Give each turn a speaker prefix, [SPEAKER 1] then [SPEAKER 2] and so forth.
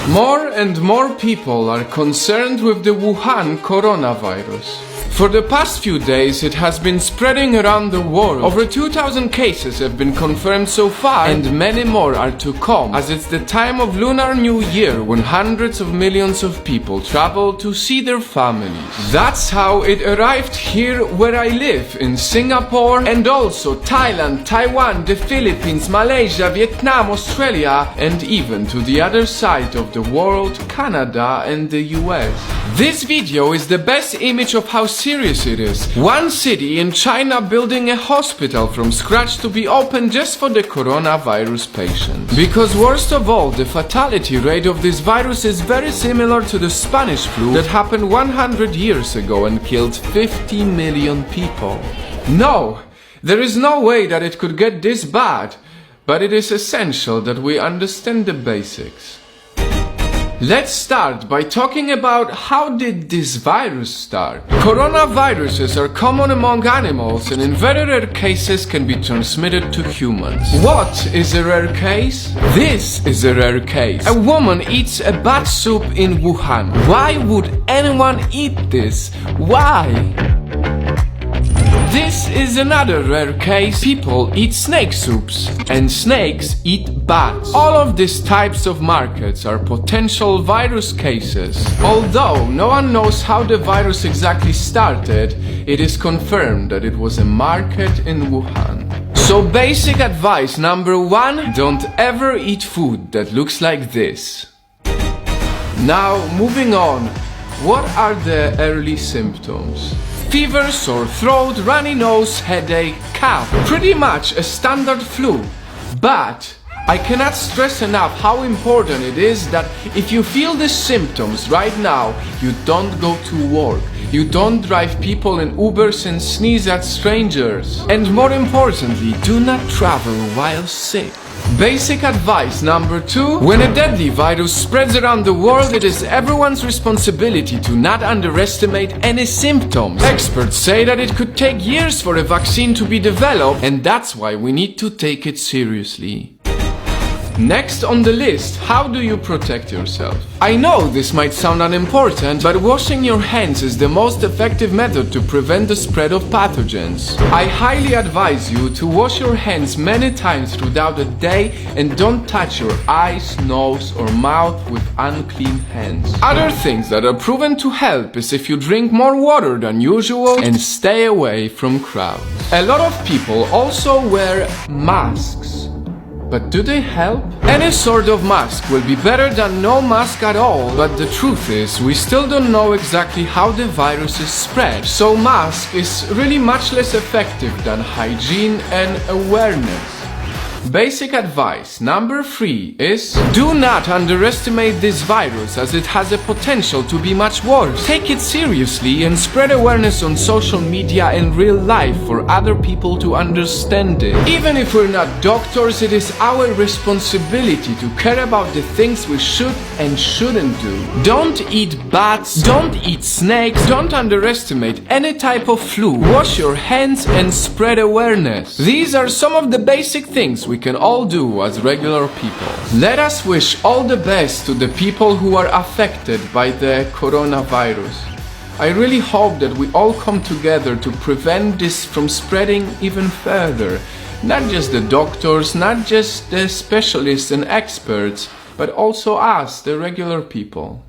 [SPEAKER 1] More and more people are concerned with the Wuhan coronavirus. For the past few days, it has been spreading around the world. Over 2,000 cases have been confirmed so far, and many more are to come, as it's the time of Lunar New Year when hundreds of millions of people travel to see their families. That's how it arrived here where I live, in Singapore, and also Thailand, Taiwan, the Philippines, Malaysia, Vietnam, Australia, and even to the other side of the world, Canada and the US. This video is the best image of how serious it is. One city in China building a hospital from scratch to be open just for the coronavirus patients. Because worst of all, the fatality rate of this virus is very similar to the Spanish flu that happened 100 years ago and killed 50 million people. No, there is no way that it could get this bad, but it is essential that we understand the basics. Let's start by talking about how did this virus start. Coronaviruses are common among animals and in very rare cases can be transmitted to humans. What is a rare case? This is a rare case. A woman eats a bat soup in Wuhan. Why would anyone eat this? Why? This is another rare case. People eat snake soups and snakes eat bats. All of these types of markets are potential virus cases. Although no one knows how the virus exactly started, it is confirmed that it was a market in Wuhan. So basic advice number 1, don't ever eat food that looks like this. Now moving on, what are the early symptoms? Fever, sore throat, runny nose, headache, cough. Pretty much a standard flu. But I cannot stress enough how important it is that if you feel the symptoms right now, you don't go to work. You don't drive people in Ubers and sneeze at strangers. And more importantly, do not travel while sick. Basic advice number 2. When a deadly virus spreads around the world, it is everyone's responsibility to not underestimate any symptoms. Experts say that it could take years for a vaccine to be developed, and that's why we need to take it seriously. Next on the list, how do you protect yourself? I know this might sound unimportant, but washing your hands is the most effective method to prevent the spread of pathogens. I highly advise you to wash your hands many times throughout the day and don't touch your eyes, nose or mouth with unclean hands. Other things that are proven to help is if you drink more water than usual and stay away from crowds. A lot of people also wear masks. But do they help? Any sort of mask will be better than no mask at all, but the truth is we still don't know exactly how the virus is spread, so mask is really much less effective than hygiene and awareness. Basic advice number 3 is do not underestimate this virus as it has a potential to be much worse. Take it seriously and spread awareness on social media and real life for other people to understand it. Even if we're not doctors, it is our responsibility to care about the things we should and shouldn't do. Don't eat bats, don't eat snakes, don't underestimate any type of flu. Wash your hands and spread awareness. These are some of the basic things we can all do as regular people. Let us wish all the best to the people who are affected by the coronavirus. I really hope that we all come together to prevent this from spreading even further. Not just the doctors, not just the specialists and experts, but also us, the regular people.